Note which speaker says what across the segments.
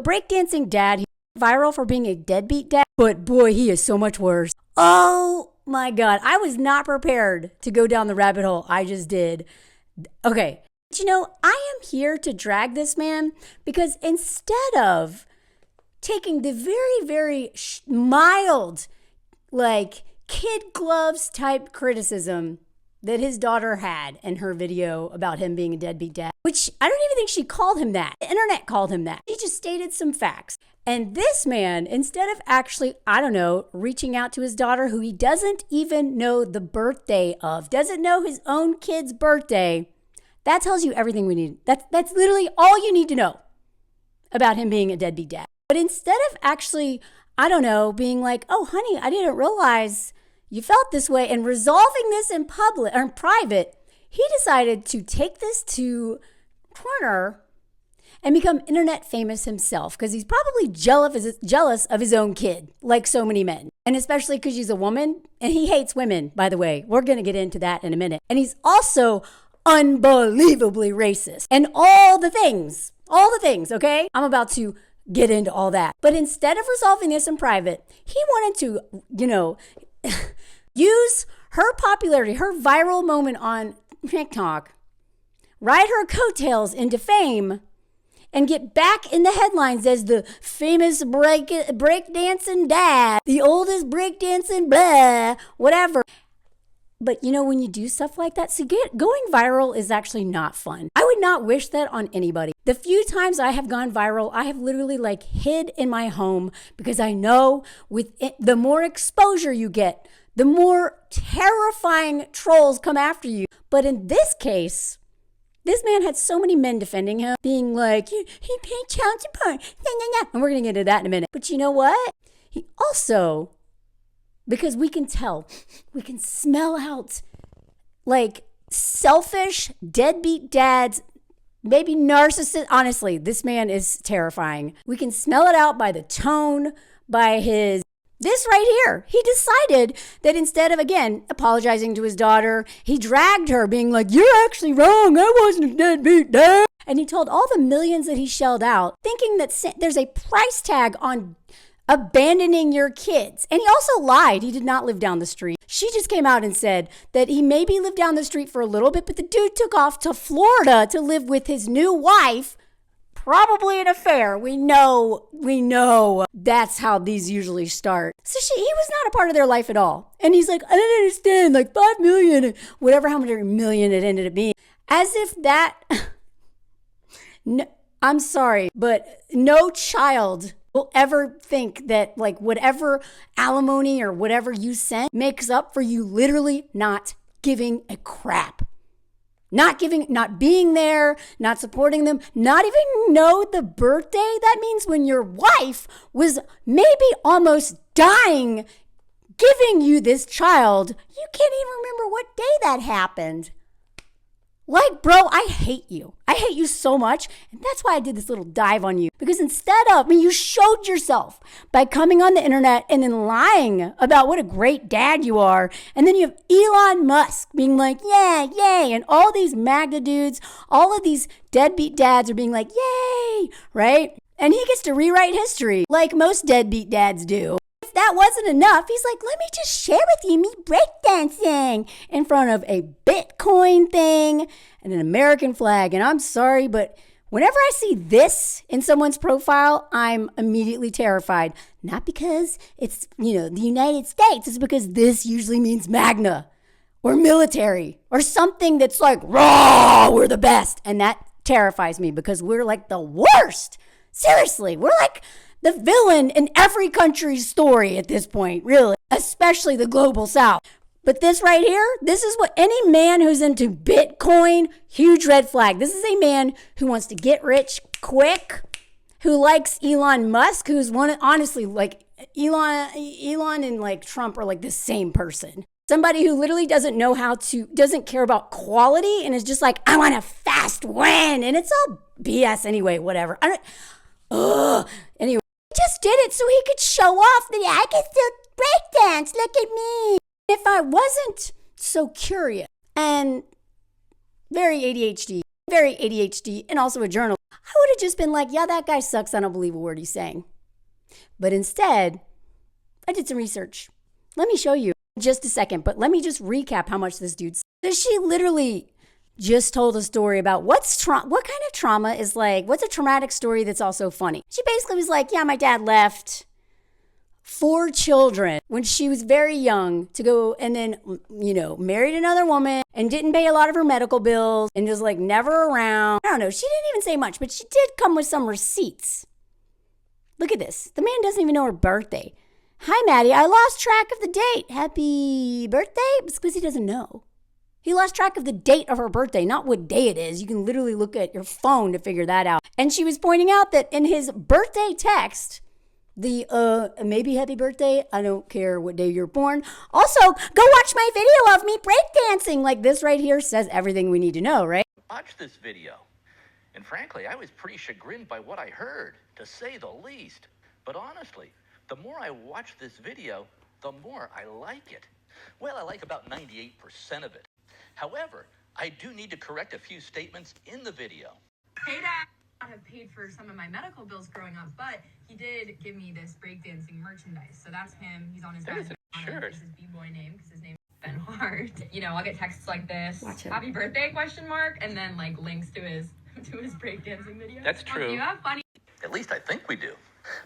Speaker 1: breakdancing dad, he's viral for being a deadbeat dad, but boy, he is so much worse. Oh my God. I was not prepared to go down the rabbit hole I just did. Okay. But you know, I am here to drag this man because instead of taking the very, very mild, like kid gloves type criticism that his daughter had in her video about him being a deadbeat dad, which I don't even think she called him that. The internet called him that. She just stated some facts. And this man, instead of actually, I don't know, reaching out to his daughter, who he doesn't even know the birthday of, doesn't know his own kid's birthday, that tells you everything we need. That's literally all you need to know about him being a deadbeat dad. But instead of actually, I don't know, being like, oh, honey, I didn't realize you felt this way, and resolving this in public or in private, he decided to take this to Twitter and become internet famous himself because he's probably jealous of his own kid, like so many men. And especially because she's a woman, and he hates women, by the way. We're going to get into that in a minute. And he's also unbelievably racist and all the things, okay? I'm about to get into all that. But instead of resolving this in private, he wanted to, use her popularity, her viral moment on TikTok, ride her coattails into fame, and get back in the headlines as the famous breakdancing dad, the oldest breakdancing blah, whatever. But when you do stuff like that, going viral is actually not fun. I would not wish that on anybody. The few times I have gone viral, I have literally hid in my home because I know the more exposure you get, the more terrifying trolls come after you. But in this case, this man had so many men defending him, being like, he paid child support, and we're going to get into that in a minute. But you know what? He also, because we can smell out selfish, deadbeat dads, maybe narcissist. Honestly, this man is terrifying. We can smell it out by the tone, by this right here. He decided that instead of, again, apologizing to his daughter, he dragged her being like, you're actually wrong. I wasn't a deadbeat dad. And he told all the millions that he shelled out, thinking that there's a price tag on abandoning your kids. And he also lied. He did not live down the street. She just came out and said that he maybe lived down the street for a little bit, but the dude took off to Florida to live with his new wife. Probably an affair. We know that's how these usually start. So he was not a part of their life at all. And he's like, I don't understand, 5 million, whatever, how many million it ended up being. As if that, no, I'm sorry, but no child will ever think that whatever alimony or whatever you sent makes up for you literally not giving a crap. Not being there, not supporting them, not even know the birthday. That means when your wife was maybe almost dying, giving you this child, you can't even remember what day that happened. Bro, I hate you. I hate you so much. And that's why I did this little dive on you. Because you showed yourself by coming on the internet and then lying about what a great dad you are. And then you have Elon Musk being like, yeah, yay. And all these MAGA dudes, all of these deadbeat dads are being like, yay, right? And he gets to rewrite history like most deadbeat dads do. If that wasn't enough, he's like, let me just share with you me breakdancing in front of a Bitcoin thing and an American flag. And I'm sorry, but whenever I see this in someone's profile, I'm immediately terrified. Not because it's, the United States. It's because this usually means MAGNA or military or something that's like, raw, we're the best. And that terrifies me because we're the worst. Seriously, we're the villain in every country's story at this point, really, especially the global south. But this right here, this is what any man who's into Bitcoin, huge red flag. This is a man who wants to get rich quick, who likes Elon Musk, who's honestly, Elon and Trump are the same person. Somebody who literally doesn't care about quality and is just I want a fast win. And it's all BS anyway, whatever. Anyway. Just did it so he could show off that I can still breakdance. Look at me. If I wasn't so curious and very ADHD and also a journalist, I would have just been like, yeah, that guy sucks. I don't believe a word he's saying. But instead, I did some research. Let me show you in just a second, but let me just recap how much this dude said. She literally just told a story about what kind of trauma is like, what's a traumatic story that's also funny. She basically was like, yeah, my dad left 4 children when she was very young to go and then, married another woman and didn't pay a lot of her medical bills and was like never around. I don't know. She didn't even say much, but she did come with some receipts. Look at this. The man doesn't even know her birthday. Hi, Maddie. I lost track of the date. Happy birthday? It's because he doesn't know. He lost track of the date of her birthday, not what day it is. You can literally look at your phone to figure that out. And she was pointing out that in his birthday text, maybe happy birthday, I don't care what day you're born. Also, go watch my video of me breakdancing. Like this right here says everything we need to know, right?
Speaker 2: Watch this video. And frankly, I was pretty chagrined by what I heard, to say the least. But honestly, the more I watch this video, the more I like it. Well, I like about 98% of it. However, I do need to correct a few statements in the video.
Speaker 3: Hey, Dad. I have paid for some of my medical bills growing up, but he did give me this breakdancing merchandise. So that's him. He's on his dad's shirt. This is B-boy name because his name is Ben Hart. I'll get texts like this. Happy birthday ? And then like links to his breakdancing video.
Speaker 2: That's true.
Speaker 3: You have funny.
Speaker 2: At least I think we do.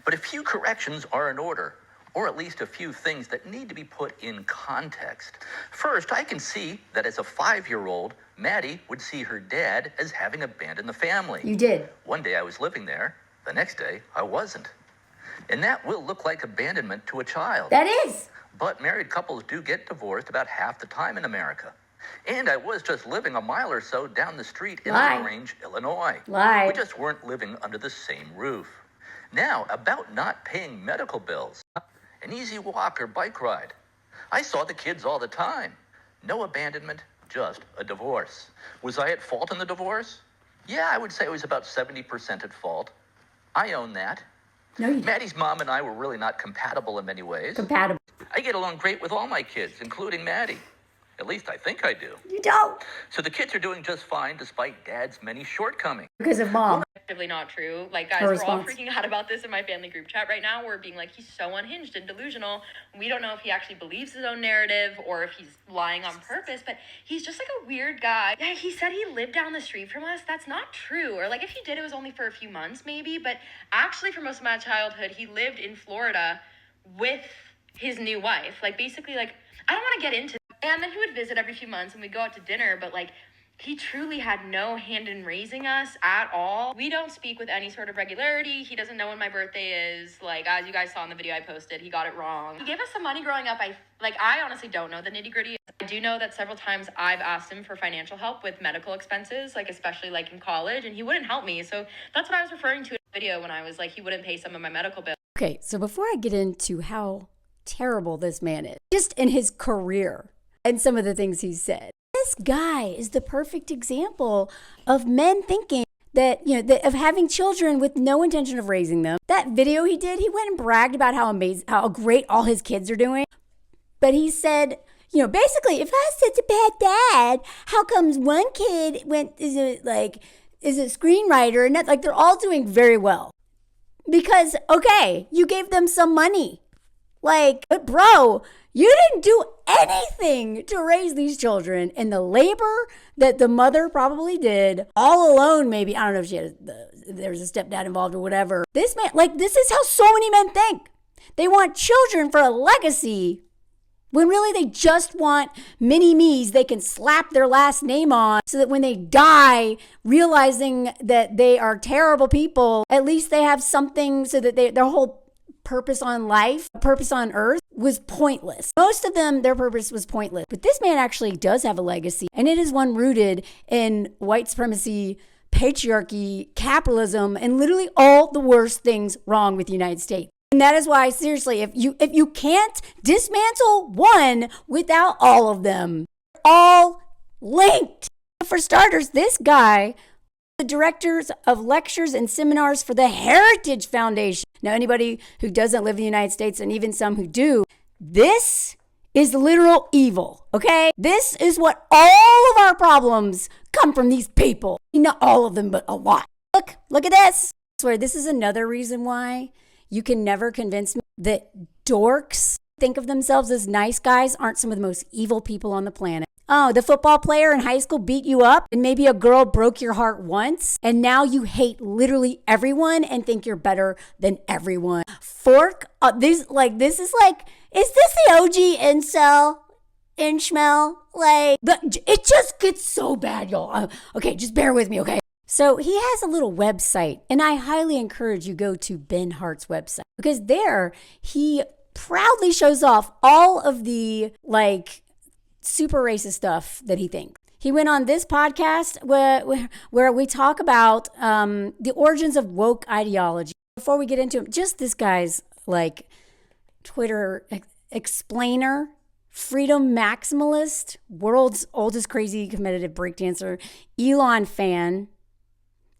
Speaker 2: But a few corrections are in order, or at least a few things that need to be put in context. First, I can see that as a 5-year-old, Maddie would see her dad as having abandoned the family.
Speaker 1: You did.
Speaker 2: One day I was living there, the next day I wasn't. And that will look like abandonment to a child.
Speaker 1: That is.
Speaker 2: But married couples do get divorced about half the time in America. And I was just living a mile or so down the street in LaGrange, Illinois. We just weren't living under the same roof. Now, about not paying medical bills. An easy walk or bike ride. I saw the kids all the time. No abandonment, just a divorce. Was I at fault in the divorce? Yeah, I would say I was about 70% at fault. I own that.
Speaker 1: No, you don't.
Speaker 2: Maddie's mom and I were really not compatible in many ways.
Speaker 1: Compatible.
Speaker 2: I get along great with all my kids, including Maddie. At least I think I do.
Speaker 1: You don't.
Speaker 2: So the kids are doing just fine despite Dad's many shortcomings.
Speaker 1: Because of mom.
Speaker 3: Effectively not true. Like, guys, we're all freaking out about this in my family group chat right now. We're being like, he's so unhinged and delusional. We don't know if he actually believes his own narrative or if he's lying on purpose, but he's just like a weird guy. Yeah, he said he lived down the street from us. That's not true. Or like if he did, it was only for a few months maybe, but actually for most of my childhood, he lived in Florida with his new wife. Like basically, like, I don't want to get into. And then he would visit every few months and we'd go out to dinner, but like he truly had no hand in raising us at all. We don't speak with any sort of regularity. He doesn't know when my birthday is. Like, as you guys saw in the video I posted, he got it wrong. He gave us some money growing up. I honestly don't know the nitty gritty. I do know that several times I've asked him for financial help with medical expenses, like especially like in college, and he wouldn't help me. So that's what I was referring to in the video when I was like, he wouldn't pay some of my medical bills.
Speaker 1: Okay, so before I get into how terrible this man is, just in his career and some of the things he said, this guy is the perfect example of men thinking that, of having children with no intention of raising them. That video he did, he went and bragged about how great all his kids are doing. But he said, basically, if I was such a bad dad, how comes one kid is a screenwriter and like they're all doing very well? Because, okay, you gave them some money. Like, but bro, you didn't do anything to raise these children. And the labor that the mother probably did all alone, maybe, I don't know if there was a stepdad involved or whatever. This man, like, this is how so many men think. They want children for a legacy when really they just want mini-me's they can slap their last name on so that when they die, realizing that they are terrible people, at least they have something so that their whole purpose on life, purpose on earth was pointless. Most of them, their purpose was pointless. But this man actually does have a legacy, and it is one rooted in white supremacy, patriarchy, capitalism, and literally all the worst things wrong with the United States. And that is why, seriously, if you can't dismantle one without all of them, all linked. For starters, this guy, the directors of lectures and seminars for the Heritage Foundation. Now, anybody who doesn't live in the United States, and even some who do, this is literal evil, okay? This is what all of our problems come from, these people. Not all of them, but a lot. Look at this. I swear, this is another reason why you can never convince me that dorks think of themselves as nice guys aren't some of the most evil people on the planet. Oh, the football player in high school beat you up and maybe a girl broke your heart once and now you hate literally everyone and think you're better than everyone. Is this the OG incel? Inchmel? It just gets so bad, y'all. Okay, just bear with me, okay? So he has a little website, and I highly encourage you go to Ben Hart's website because there he proudly shows off all of the super racist stuff that he thinks. He went on this podcast where we talk about the origins of woke ideology. Before we get into it, just this guy's Twitter explainer, freedom maximalist, world's oldest crazy competitive breakdancer, Elon fan,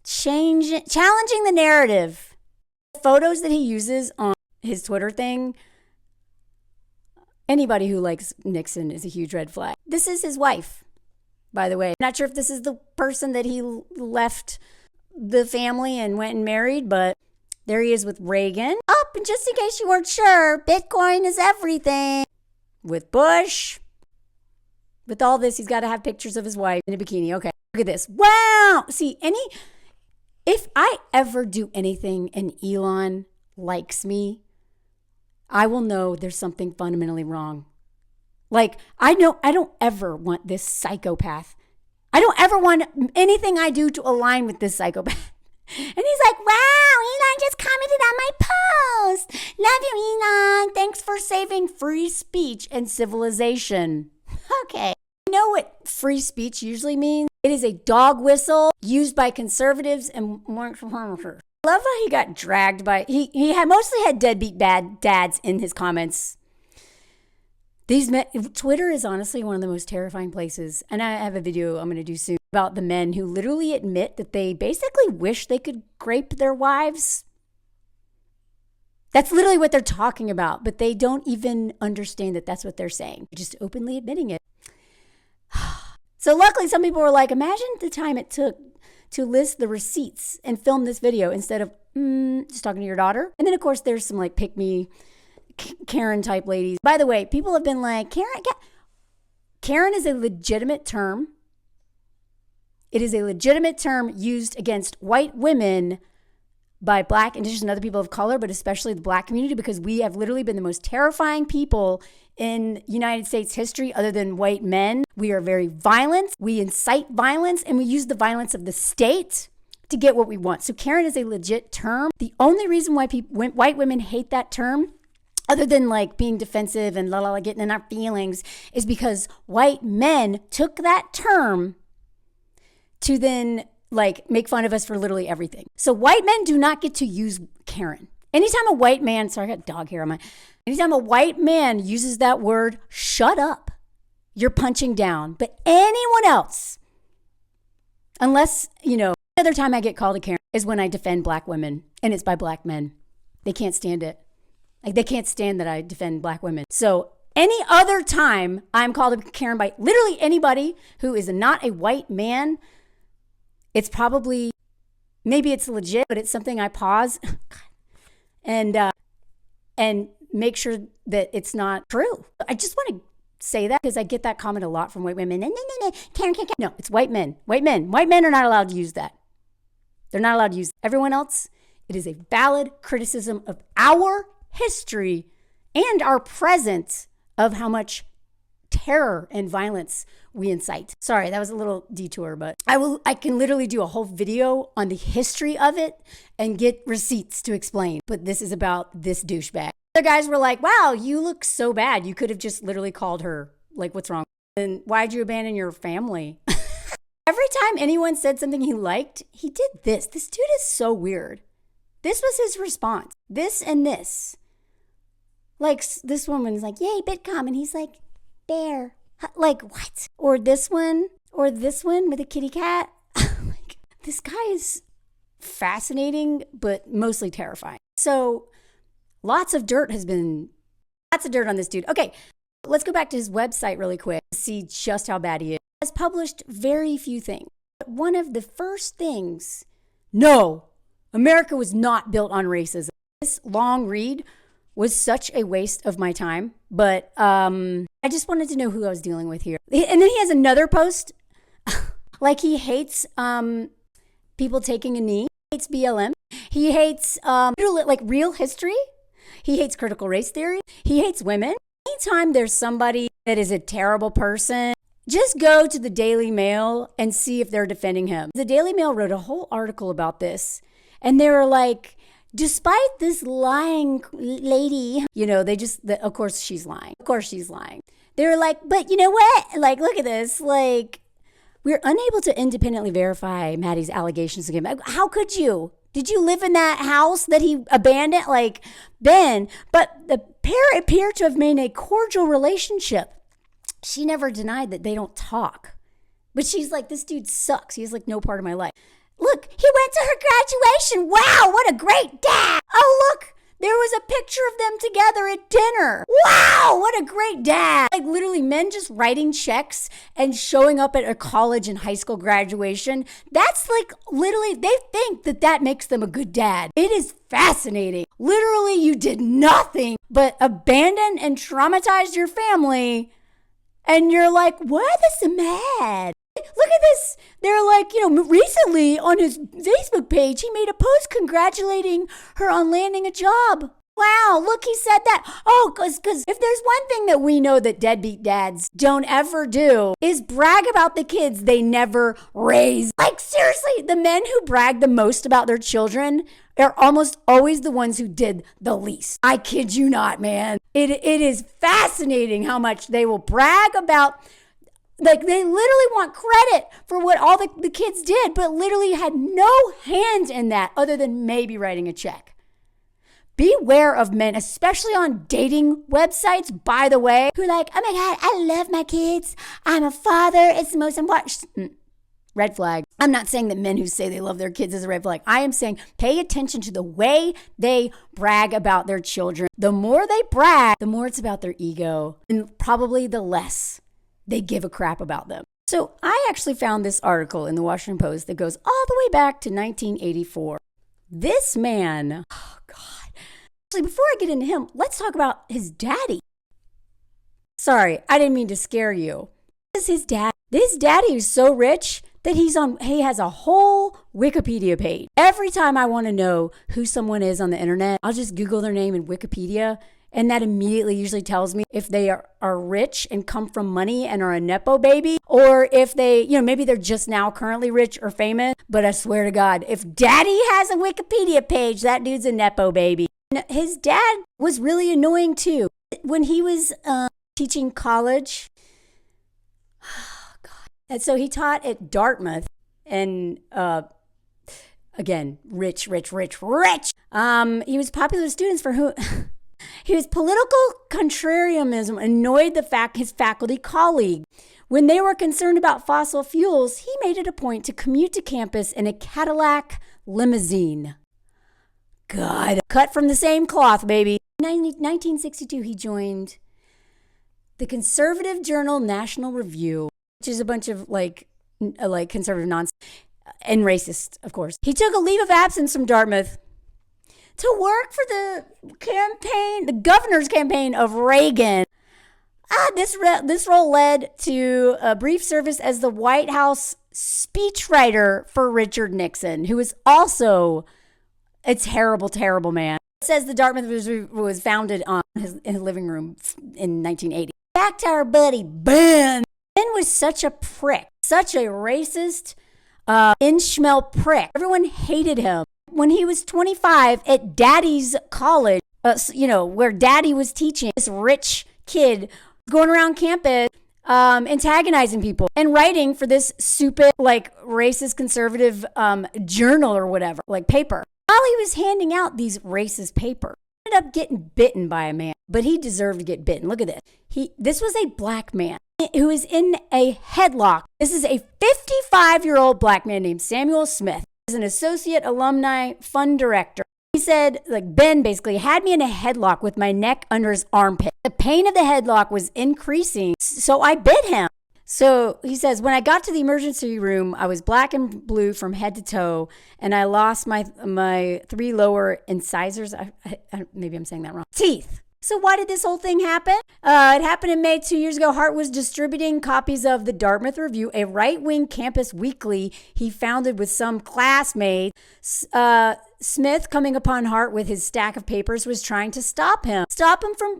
Speaker 1: challenging the narrative. The photos that he uses on his Twitter thing, anybody who likes Nixon is a huge red flag. This is his wife, by the way. Not sure if this is the person that he left the family and went and married, but there he is with Reagan. Oh, and just in case you weren't sure, Bitcoin is everything. With Bush. With all this, he's got to have pictures of his wife in a bikini. Okay, look at this. Wow. See, if I ever do anything and Elon likes me, I will know there's something fundamentally wrong. I don't ever want this psychopath. I don't ever want anything I do to align with this psychopath. And he's like, wow, Elon just commented on my post. Love you, Elon. Thanks for saving free speech and civilization. Okay. You know what free speech usually means? It is a dog whistle used by conservatives and white supremacists. I love how he got dragged by, he had mostly had deadbeat bad dads in his comments. Twitter is honestly one of the most terrifying places. And I have a video I'm going to do soon about the men who literally admit that they basically wish they could grape their wives. That's literally what they're talking about, but they don't even understand that that's what they're saying. They're just openly admitting it. So luckily, some people were like, imagine the time it took to list the receipts and film this video instead of just talking to your daughter. And then, of course, there's some pick me Karen type ladies. By the way, people have been like, Karen is a legitimate term. It is a legitimate term used against white women by Black, Indigenous, and other people of color, but especially the Black community, because we have literally been the most terrifying people in United States history other than white men. We are very violent. We incite violence, and we use the violence of the state to get what we want. So Karen is a legit term. The only reason why white women hate that term, other than being defensive and getting in our feelings, is because white men took that term to then make fun of us for literally everything. So white men do not get to use Karen. Anytime a white man, sorry, I got dog hair on my, anytime a white man uses that word, shut up. You're punching down. But anyone else, unless, other time I get called a Karen is when I defend Black women, and it's by Black men. They can't stand it. They can't stand that I defend Black women. So any other time I'm called a Karen by literally anybody who is not a white man, it's probably, maybe it's legit, but it's something I pause and make sure that it's not true. I just want to say that because I get that comment a lot from white women. No, Karen. No, it's white men. White men are not allowed to use that. They're not allowed to use everyone else. It is a valid criticism of our history and our present of how much terror and violence we incite. Sorry, that was a little detour, but I can literally do a whole video on the history of it and get receipts to explain. But this is about this douchebag. Other guys were like, wow, you look so bad. You could have just literally called her. What's wrong? And why'd you abandon your family? Every time anyone said something he liked, he did this. This dude is so weird. This was his response. This and this. This woman's like, yay, Bitcom. And he's like, bear. What? Or this one with a kitty cat. This guy is fascinating, but mostly terrifying. So lots of dirt on this dude. Okay, let's go back to his website really quick to see just how bad he is. He has published very few things. One of the first things No, America was not built on racism. This long read was such a waste of my time, but I just wanted to know who I was dealing with here. And then he has another post, like he hates people taking a knee, he hates BLM, he hates like real history, he hates critical race theory, he hates women. Anytime there's somebody that is a terrible person, just go to the Daily Mail and see if they're defending him. The Daily Mail wrote a whole article about this, and they were like, despite this lying lady, of course she's lying. Of course she's lying. They were like, but you know what? Like, look at this. Like, we're unable to independently verify Maddie's allegations against him. How could you? Did you live in that house that he abandoned? Like, Ben. But the pair appear to have made a cordial relationship. She never denied that they don't talk. But she's like, this dude sucks. He has like no part of my life. Look, he went to her graduation. Wow, what a great dad. Oh, look, there was a picture of them together at dinner. Wow, what a great dad. Like literally men just writing checks and showing up at a college and high school graduation. That's like literally, they think that makes them a good dad. It is fascinating. Literally, you did nothing but abandon and traumatize your family. And you're like, why this so mad? Look at this. They're like, recently on his Facebook page, he made a post congratulating her on landing a job. Wow, look, he said that. Oh, because if there's one thing that we know that deadbeat dads don't ever do is brag about the kids they never raised. Like, seriously, the men who brag the most about their children are almost always the ones who did the least. I kid you not, man. It is fascinating how much they will brag about. Like, they literally want credit for what all the kids did, but literally had no hand in that other than maybe writing a check. Beware of men, especially on dating websites, by the way, who are like, oh my God, I love my kids. I'm a father. It's the most important. Red flag. I'm not saying that men who say they love their kids is a red flag. I am saying pay attention to the way they brag about their children. The more they brag, the more it's about their ego, and probably the less they give a crap about them. So I actually found this article in the Washington Post that goes all the way back to 1984. This man, oh God. Actually, before I get into him, let's talk about his daddy. Sorry, I didn't mean to scare you. This is his dad. This daddy is so rich that he has a whole Wikipedia page. Every time I want to know who someone is on the internet, I'll just Google their name in Wikipedia. And that immediately usually tells me if they are rich and come from money and are a Nepo baby, or if they, maybe they're just now currently rich or famous. But I swear to God, if daddy has a Wikipedia page, that dude's a Nepo baby. And his dad was really annoying too. When he was teaching college, oh God. And so he taught at Dartmouth and again, rich. He was popular with students for who... His political contrarianism annoyed his faculty colleague. When they were concerned about fossil fuels, he made it a point to commute to campus in a Cadillac limousine. God, cut from the same cloth, baby. In 1962, he joined the conservative journal National Review, which is a bunch of like conservative nonsense and racist, of course. He took a leave of absence from Dartmouth to work for the governor's campaign of Reagan. This role led to a brief service as the White House speechwriter for Richard Nixon, who was also a terrible, terrible man. It says the Dartmouth was founded on his living room in 1980. Back to our buddy Ben. Ben was such a prick, such a racist, inchmel prick. Everyone hated him. When he was 25 at Daddy's college, where Daddy was teaching, this rich kid going around campus, antagonizing people and writing for this stupid, racist conservative journal or whatever, paper. While he was handing out these racist papers, he ended up getting bitten by a man, but he deserved to get bitten. Look at this. This was a black man who is in a headlock. This is a 55-year-old black man named Samuel Smith. As an associate alumni fund director. He said, Ben basically had me in a headlock with my neck under his armpit. The pain of the headlock was increasing, so I bit him. So he says, when I got to the emergency room, I was black and blue from head to toe, and I lost my 3 lower incisors. Maybe I'm saying that wrong. Teeth. So why did this whole thing happen? It happened in May 2 years ago. Hart was distributing copies of the Dartmouth Review, a right-wing campus weekly he founded with some classmates. Smith, coming upon Hart with his stack of papers, was trying to stop him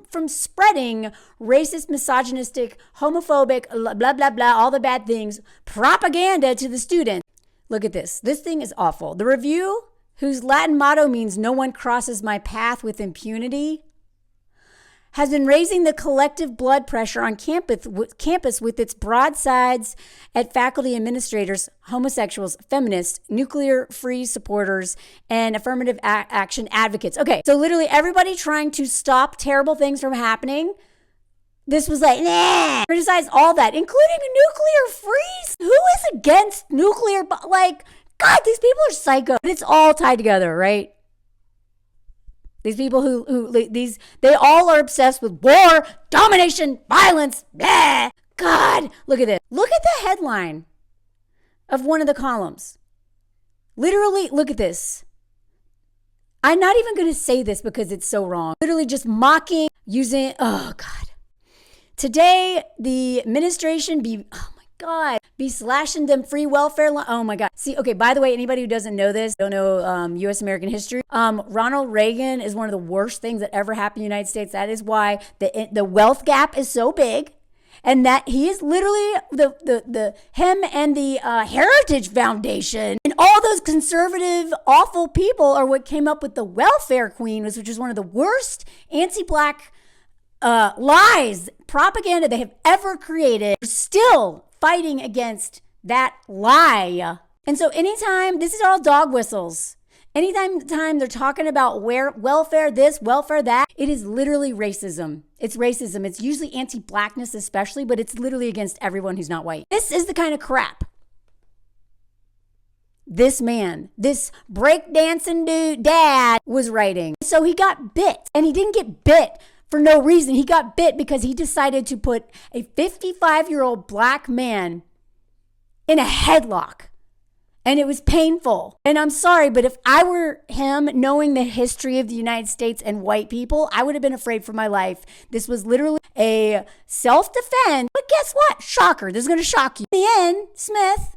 Speaker 1: from spreading racist, misogynistic, homophobic, blah, blah, blah, all the bad things, propaganda to the students. Look at this. This thing is awful. The Review, whose Latin motto means no one crosses my path with impunity, has been raising the collective blood pressure on campus with its broadsides at faculty administrators, homosexuals, feminists, nuclear-free supporters, and affirmative action advocates. Okay, so literally everybody trying to stop terrible things from happening. This was like, nah, criticize all that, including nuclear freeze. Who is against nuclear? Like, God, these people are psycho. But it's all tied together, right? These people they all are obsessed with war, domination, violence, blah. God, look at this. Look at the headline of one of the columns. Literally, look at this. I'm not even going to say this because it's so wrong. Literally just mocking, using, oh God. Today, the administration be slashing them free welfare. Oh my God. See, okay, by the way, anybody who doesn't know this, don't know U.S. American history, Ronald Reagan is one of the worst things that ever happened in the United States. That is why the wealth gap is so big. And that he is literally him and the Heritage Foundation and all those conservative, awful people are what came up with the welfare queen, which is one of the worst anti-black lies, propaganda they have ever created. Still fighting against that lie. And so anytime, this is all dog whistles. Anytime they're talking about welfare this, welfare that, it is literally racism. It's racism. It's usually anti-blackness especially, but it's literally against everyone who's not white. This is the kind of crap this man, this breakdancing dude dad was writing. So he got bit, and he didn't get bit for no reason. He got bit because he decided to put a 55-year-old black man in a headlock. And it was painful. And I'm sorry, but if I were him, knowing the history of the United States and white people, I would have been afraid for my life. This was literally a self-defense. But guess what? Shocker. This is going to shock you. In the end, Smith,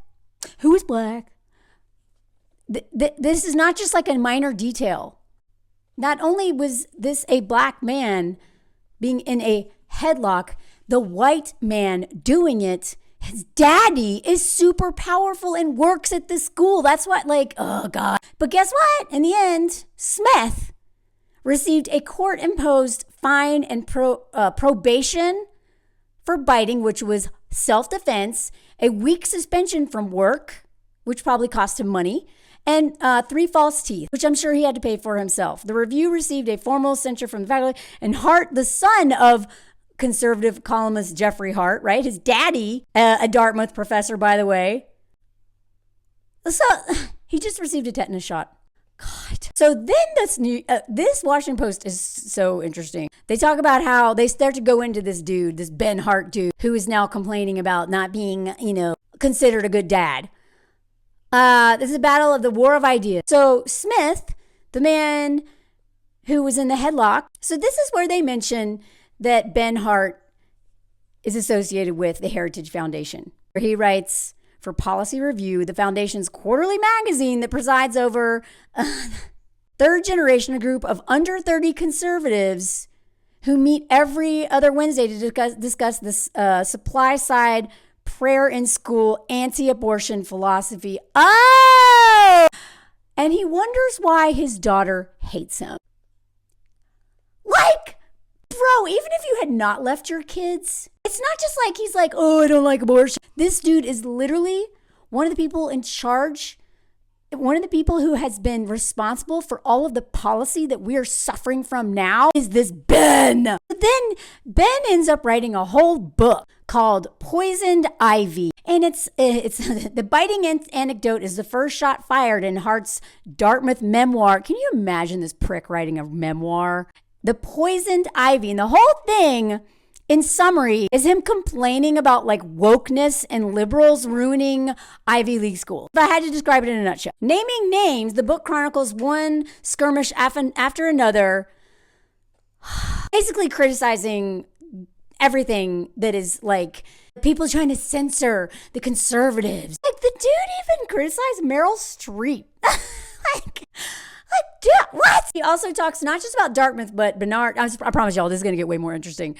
Speaker 1: who is black, this is not just like a minor detail. Not only was this a black man being in a headlock, the white man doing it, his daddy is super powerful and works at this school. That's what, oh God. But guess what? In the end, Smith received a court-imposed fine and probation for biting, which was self-defense, a week suspension from work, which probably cost him money, and 3 false teeth, which I'm sure he had to pay for himself. The Review received a formal censure from the faculty, and Hart, the son of conservative columnist Jeffrey Hart, right? His daddy, a Dartmouth professor, by the way. So he just received a tetanus shot. God. So then this Washington Post is so interesting. They talk about how they start to go into this dude, this Ben Hart dude, who is now complaining about not being, considered a good dad. This is a battle of the war of ideas. So Smith, the man who was in the headlock. So this is where they mention that Ben Hart is associated with the Heritage Foundation, where he writes for Policy Review, the foundation's quarterly magazine that presides over third generation, a group of under 30 conservatives who meet every other Wednesday to discuss this supply side prayer in school anti-abortion philosophy. Oh! And he wonders why his daughter hates him. Bro, even if you had not left your kids, it's not just like he's like, oh, I don't like abortion. This dude is literally one of the people in charge, one of the people who has been responsible for all of the policy that we are suffering from now is this Ben. But then Ben ends up writing a whole book called Poisoned Ivy. And it's the biting anecdote is the first shot fired in Hart's Dartmouth memoir. Can you imagine this prick writing a memoir? The Poisoned Ivy. And the whole thing in summary, is him complaining about like wokeness and liberals ruining Ivy League schools. If I had to describe it in a nutshell. Naming names, the book chronicles one skirmish after another, basically criticizing everything that is like people trying to censor the conservatives. Like the dude even criticized Meryl Streep. like, dude, what? He also talks not just about Dartmouth, but Bernard. I promise y'all, this is going to get way more interesting.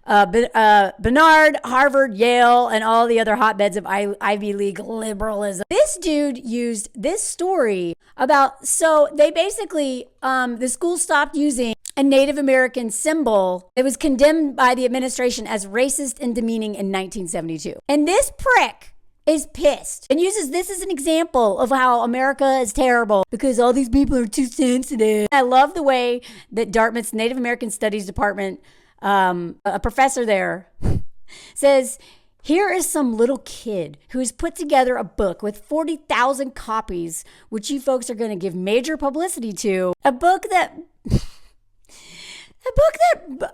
Speaker 1: Bernard, Harvard, Yale, and all the other hotbeds of Ivy League liberalism. This dude used this story about, so they basically, the school stopped using a Native American symbol that was condemned by the administration as racist and demeaning in 1972. And this prick is pissed and uses this as an example of how America is terrible because all these people are too sensitive. I love the way that Dartmouth's Native American Studies Department, a professor there, says, here is some little kid who has put together a book with 40,000 copies, which you folks are going to give major publicity to. A book that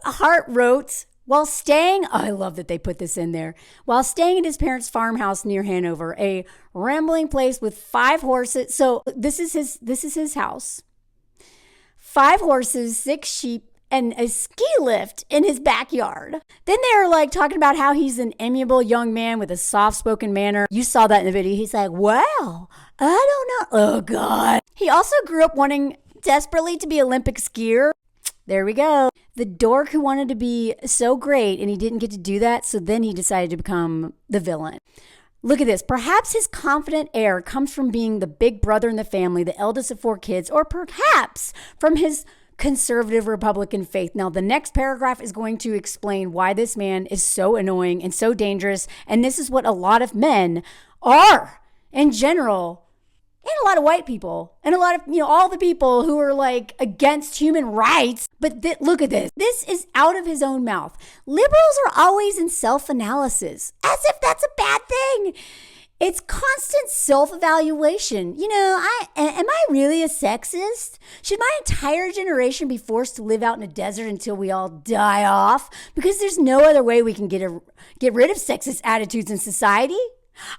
Speaker 1: Hart wrote while staying, I love that they put this in there, while staying at his parents' farmhouse near Hanover, a rambling place with 5 horses. So this is his house. 5 horses, 6 sheep, and a ski lift in his backyard. Then they're like talking about how he's an amiable young man with a soft-spoken manner. You saw that in the video. He's like, wow, I don't know. Oh, God. He also grew up wanting desperately to be Olympic skier. There we go. The dork who wanted to be so great and he didn't get to do that, so then he decided to become the villain. Look at this. Perhaps his confident air comes from being the big brother in the family, the eldest of 4 kids, or perhaps from his conservative Republican faith. Now, the next paragraph is going to explain why this man is so annoying and so dangerous, and this is what a lot of men are in general. And a lot of white people and a lot of, all the people who are like against human rights. But look at this. This is out of his own mouth. Liberals are always in self-analysis, as if that's a bad thing. It's constant self-evaluation. Am I really a sexist? Should my entire generation be forced to live out in a desert until we all die off? Because there's no other way we can get rid of sexist attitudes in society.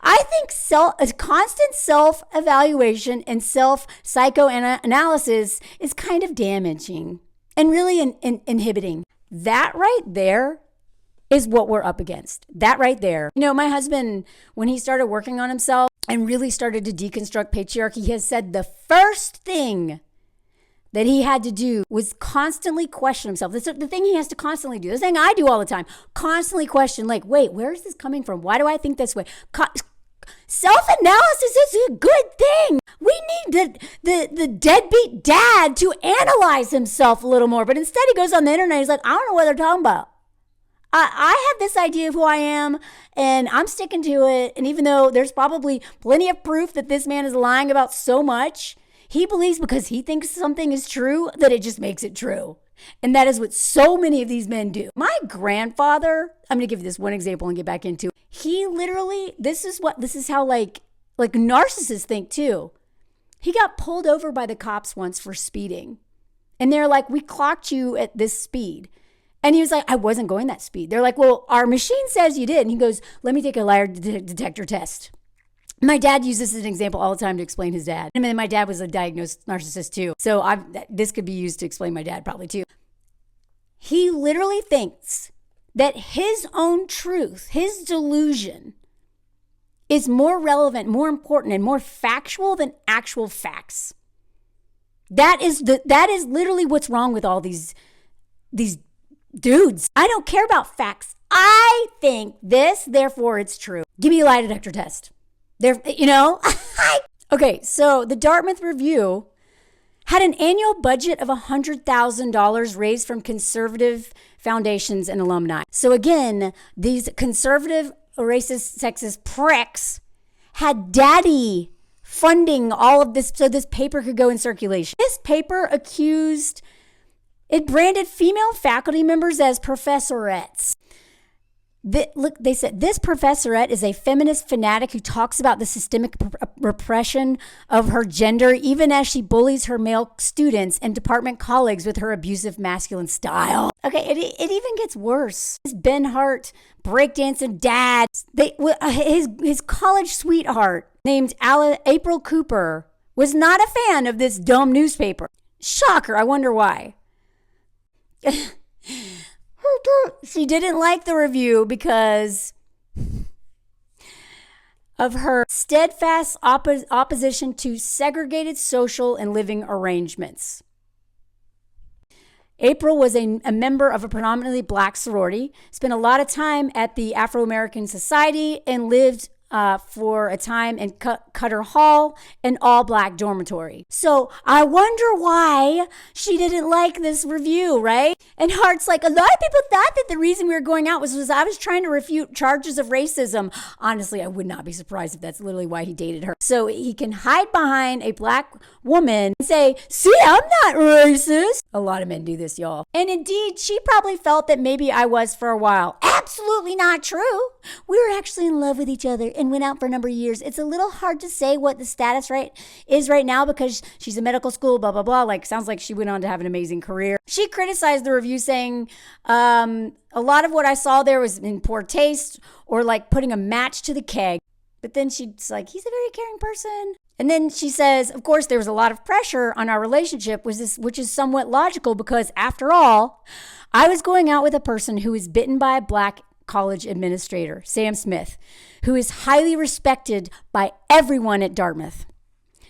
Speaker 1: I think a constant self-evaluation and self-psychoanalysis is kind of damaging and really inhibiting. That right there is what we're up against. That right there. My husband, when he started working on himself and really started to deconstruct patriarchy, he has said the first thing that he had to do was constantly question himself. This is the thing he has to constantly do. The thing I do all the time, constantly question, like, wait, where is this coming from? Why do I think this way? Self-analysis is a good thing. We need the deadbeat dad to analyze himself a little more. But instead he goes on the internet. He's like, I don't know what they're talking about. I have this idea of who I am, and I'm sticking to it. And even though there's probably plenty of proof that this man is lying about so much, he believes because he thinks something is true that it just makes it true. And that is what so many of these men do. My grandfather, I'm going to give you this one example and get back into it. He literally, this is how like narcissists think too. He got pulled over by the cops once for speeding. And they're like, we clocked you at this speed. And he was like, I wasn't going that speed. They're like, well, our machine says you did. And he goes, let me take a lie detector test. My dad used this as an example all the time to explain his dad. I mean, my dad was a diagnosed narcissist too. So this could be used to explain my dad probably too. He literally thinks that his own truth, his delusion, is more relevant, more important, and more factual than actual facts. That is literally what's wrong with all these dudes. I don't care about facts. I think this, therefore it's true. Give me a lie detector test. Okay, so the Dartmouth Review had an annual budget of $100,000 raised from conservative foundations and alumni. So again, these conservative, racist, sexist pricks had daddy funding all of this so this paper could go in circulation. This paper branded female faculty members as professorettes. Look, they said, this professorette is a feminist fanatic who talks about the systemic repression of her gender, even as she bullies her male students and department colleagues with her abusive masculine style. Okay, it even gets worse. His Ben Hart breakdancing dad, his college sweetheart named April Cooper was not a fan of this dumb newspaper. Shocker, I wonder why. She didn't like the review because of her steadfast opposition to segregated social and living arrangements. April was a member of a predominantly black sorority, spent a lot of time at the Afro-American Society, and lived for a time in Cutter Hall, an all-black dormitory. So I wonder why she didn't like this review, right? And Hart's like, a lot of people thought that the reason we were going out was I was trying to refute charges of racism. Honestly, I would not be surprised if that's literally why he dated her. So he can hide behind a black woman and say, see, I'm not racist. A lot of men do this, y'all. And indeed, she probably felt that maybe I was for a while. Absolutely not true. We were actually in love with each other and went out for a number of years. It's a little hard to say what the status is right now because she's in medical school, blah, blah, blah. Like, sounds like she went on to have an amazing career. She criticized the review saying, a lot of what I saw there was in poor taste or like putting a match to the keg. But then she's like, he's a very caring person. And then she says, of course, there was a lot of pressure on our relationship, which is somewhat logical because after all, I was going out with a person who was bitten by a black college administrator, Sam Smith, who is highly respected by everyone at Dartmouth.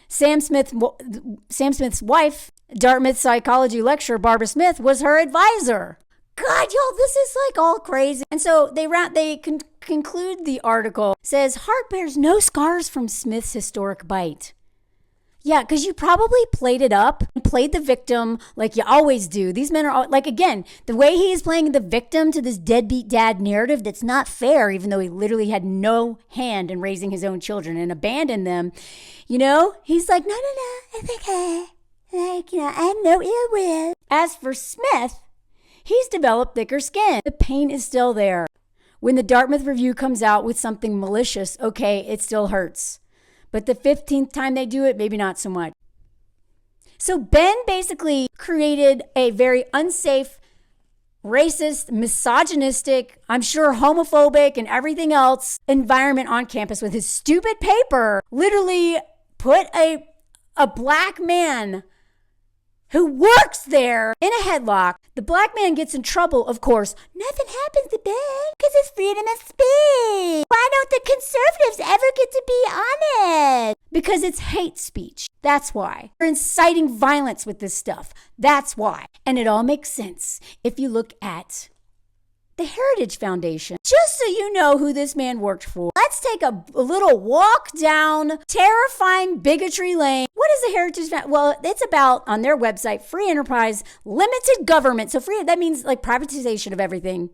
Speaker 1: Sam Smith's wife, Dartmouth psychology lecturer Barbara Smith, was her advisor. God, y'all, this is like all crazy. And so they conclude the article, says, Hart bears no scars from Smith's historic bite. Yeah, because you probably played it up and played the victim like you always do. These men are, like, again, the way he is playing the victim to this deadbeat dad narrative that's not fair, even though he literally had no hand in raising his own children and abandoned them. You know, he's like, no, it's okay. Like, I have no ill will. As for Smith, he's developed thicker skin. The pain is still there. When the Dartmouth Review comes out with something malicious, okay, it still hurts. But the 15th time they do it, maybe not so much. So Ben basically created a very unsafe, racist, misogynistic, I'm sure homophobic and everything else environment on campus with his stupid paper. Literally put a black man who works there in a headlock. The black man gets in trouble, of course. Nothing happens to Ben because it's freedom of speech. Why don't the conservatives ever get to be on it? Because it's hate speech. That's why. They're inciting violence with this stuff. That's why. And it all makes sense if you look at the Heritage Foundation. Just so you know who this man worked for, let's take a little walk down terrifying bigotry lane. What is the Heritage Foundation? Well, it's about, on their website, free enterprise, limited government. So free, that means like privatization of everything,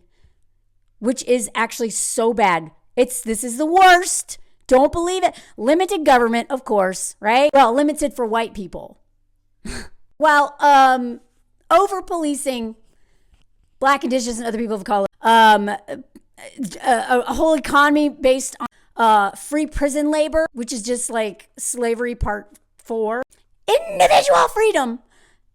Speaker 1: which is actually so bad. This is the worst. Don't believe it. Limited government, of course, right? Well, limited for white people. While over-policing Black, Indigenous, and other people of color. A whole economy based on free prison labor, which is just like slavery part 4. Individual freedom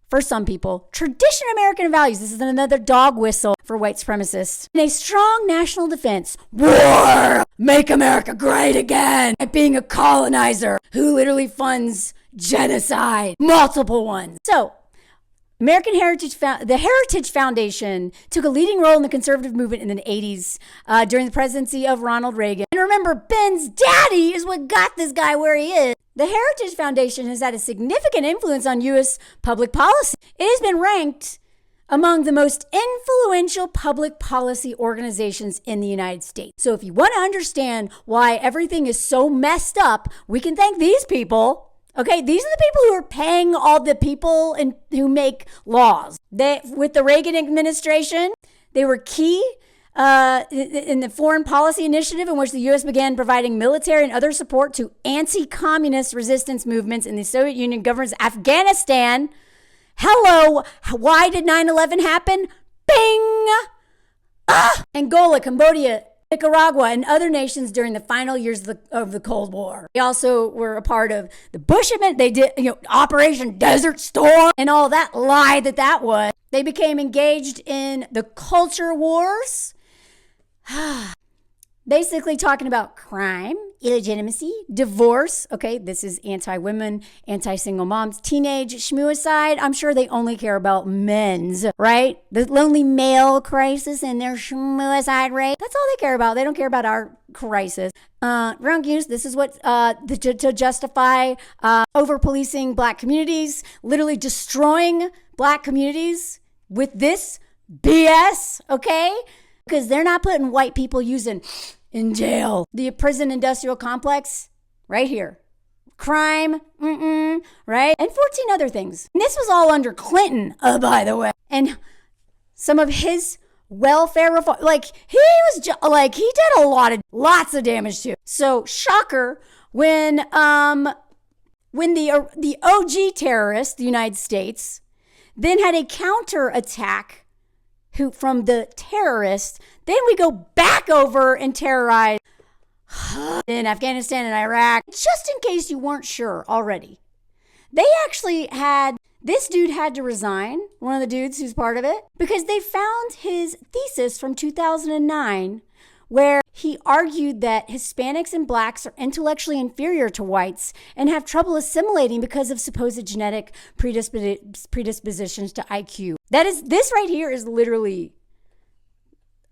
Speaker 1: for some people. Traditional American values. This is another dog whistle for white supremacists. And a strong national defense. War! Make America great again! At being a colonizer who literally funds genocide. Multiple ones. So, the Heritage Foundation took a leading role in the conservative movement in the 80s during the presidency of Ronald Reagan. And remember, Ben's daddy is what got this guy where he is. The Heritage Foundation has had a significant influence on U.S. public policy. It has been ranked among the most influential public policy organizations in the United States. So if you want to understand why everything is so messed up, we can thank these people. Okay, these are the people who are paying all the people who make laws. With the Reagan administration, they were key in the foreign policy initiative in which the U.S. began providing military and other support to anti-communist resistance movements in the Soviet Union governments Afghanistan. Hello, why did 9/11 happen? Bing! Angola, Cambodia, Nicaragua, and other nations during the final years of the Cold War. They also were a part of the Bush admin. They did, Operation Desert Storm and all that lie that was. They became engaged in the culture wars. Basically talking about crime, illegitimacy, divorce. Okay, this is anti-women, anti-single moms, teenage schmuicide. I'm sure they only care about men's, right? The lonely male crisis and their schmuicide rate. That's all they care about. They don't care about our crisis. Drug use. This is what to justify over-policing Black communities, literally destroying Black communities with this BS. Okay, because they're not putting white people in jail. The prison industrial complex, right here. Crime, right? And 14 other things. And this was all under Clinton, by the way. And some of his welfare reform, he did lots of damage to. So, shocker, when the OG terrorist, the United States, then had a counterattack from the terrorists, then we go back over and terrorize in Afghanistan and Iraq. Just in case you weren't sure already, they actually this dude had to resign, one of the dudes who's part of it, because they found his thesis from 2009 where he argued that Hispanics and Blacks are intellectually inferior to whites and have trouble assimilating because of supposed genetic predispositions to IQ. This right here is literally,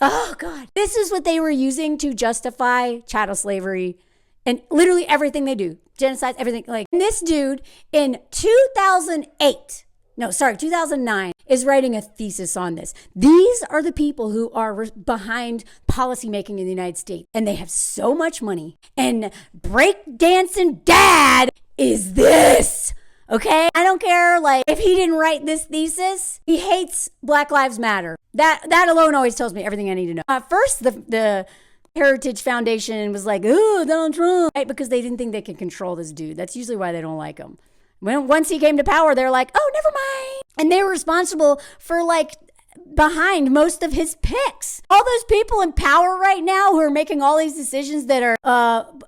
Speaker 1: oh God. This is what they were using to justify chattel slavery and literally everything they do. Genocide, everything. And this dude in 2009 is writing a thesis on this. These are the people who are behind policymaking in the United States. And they have so much money. And breakdancing dad is this. Okay? I don't care, if he didn't write this thesis, he hates Black Lives Matter. That alone always tells me everything I need to know. First, the Heritage Foundation was like, ooh, Donald Trump, right? Because they didn't think they could control this dude. That's usually why they don't like him. Once he came to power, they're like, oh, never mind. And they were responsible for behind most of his picks. All those people in power right now who are making all these decisions that are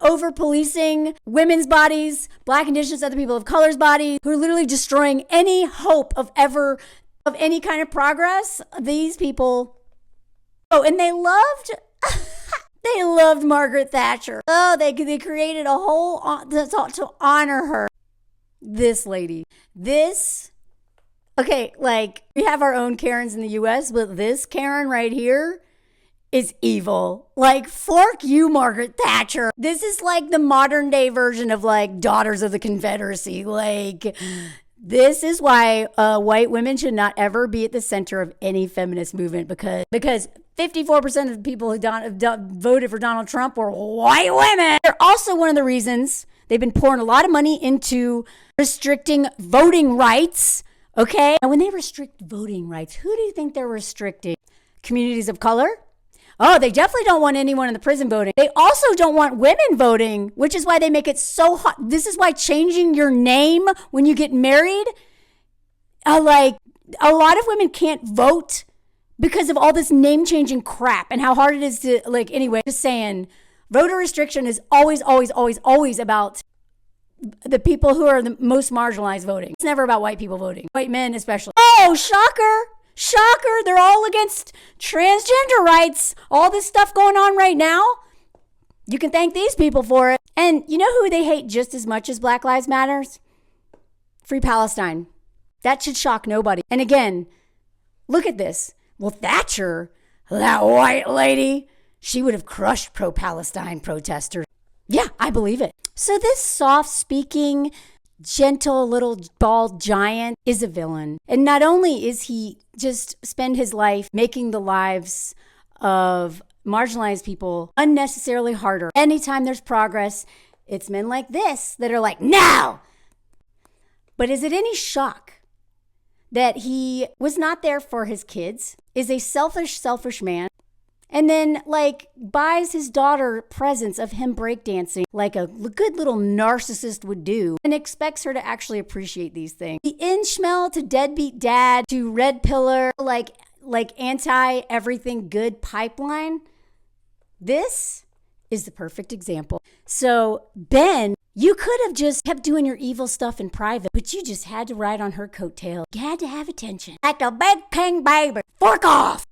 Speaker 1: over policing women's bodies, Black, Indigenous, other people of color's bodies, who are literally destroying any hope of any kind of progress. These people. Oh, and they loved Margaret Thatcher. Oh, they created a whole to honor her. This lady. Okay, we have our own Karens in the U.S., but this Karen right here is evil. Fork you, Margaret Thatcher. This is the modern day version of Daughters of the Confederacy. This is why white women should not ever be at the center of any feminist movement because 54% of the people who voted for Donald Trump were white women. They're also one of the reasons they've been pouring a lot of money into restricting voting rights. Okay? And when they restrict voting rights, who do you think they're restricting? Communities of color? Oh, they definitely don't want anyone in the prison voting. They also don't want women voting, which is why they make it so hard. This is why changing your name when you get married, a lot of women can't vote because of all this name-changing crap and how hard it is to, anyway, just saying, voter restriction is always, always, always, always about the people who are the most marginalized voting. It's never about white people voting. White men especially. Oh, shocker. Shocker. They're all against transgender rights. All this stuff going on right now. You can thank these people for it. And you know who they hate just as much as Black Lives Matters? Free Palestine. That should shock nobody. And again, look at this. Well, Thatcher, that white lady, she would have crushed pro-Palestine protesters. Yeah, I believe it. So this soft-speaking, gentle little bald giant is a villain. And not only is he just spend his life making the lives of marginalized people unnecessarily harder. Anytime there's progress, it's men like this that are like, no! But is it any shock that he was not there for his kids, is a selfish man, and then buys his daughter presents of him breakdancing like a good little narcissist would do and expects her to actually appreciate these things. The Inchmel to Deadbeat Dad to Red Pillar, anti-everything good pipeline. This is the perfect example. So, Ben, you could have just kept doing your evil stuff in private, but you just had to ride on her coattail. You had to have attention. Like a big king baby. Fork off!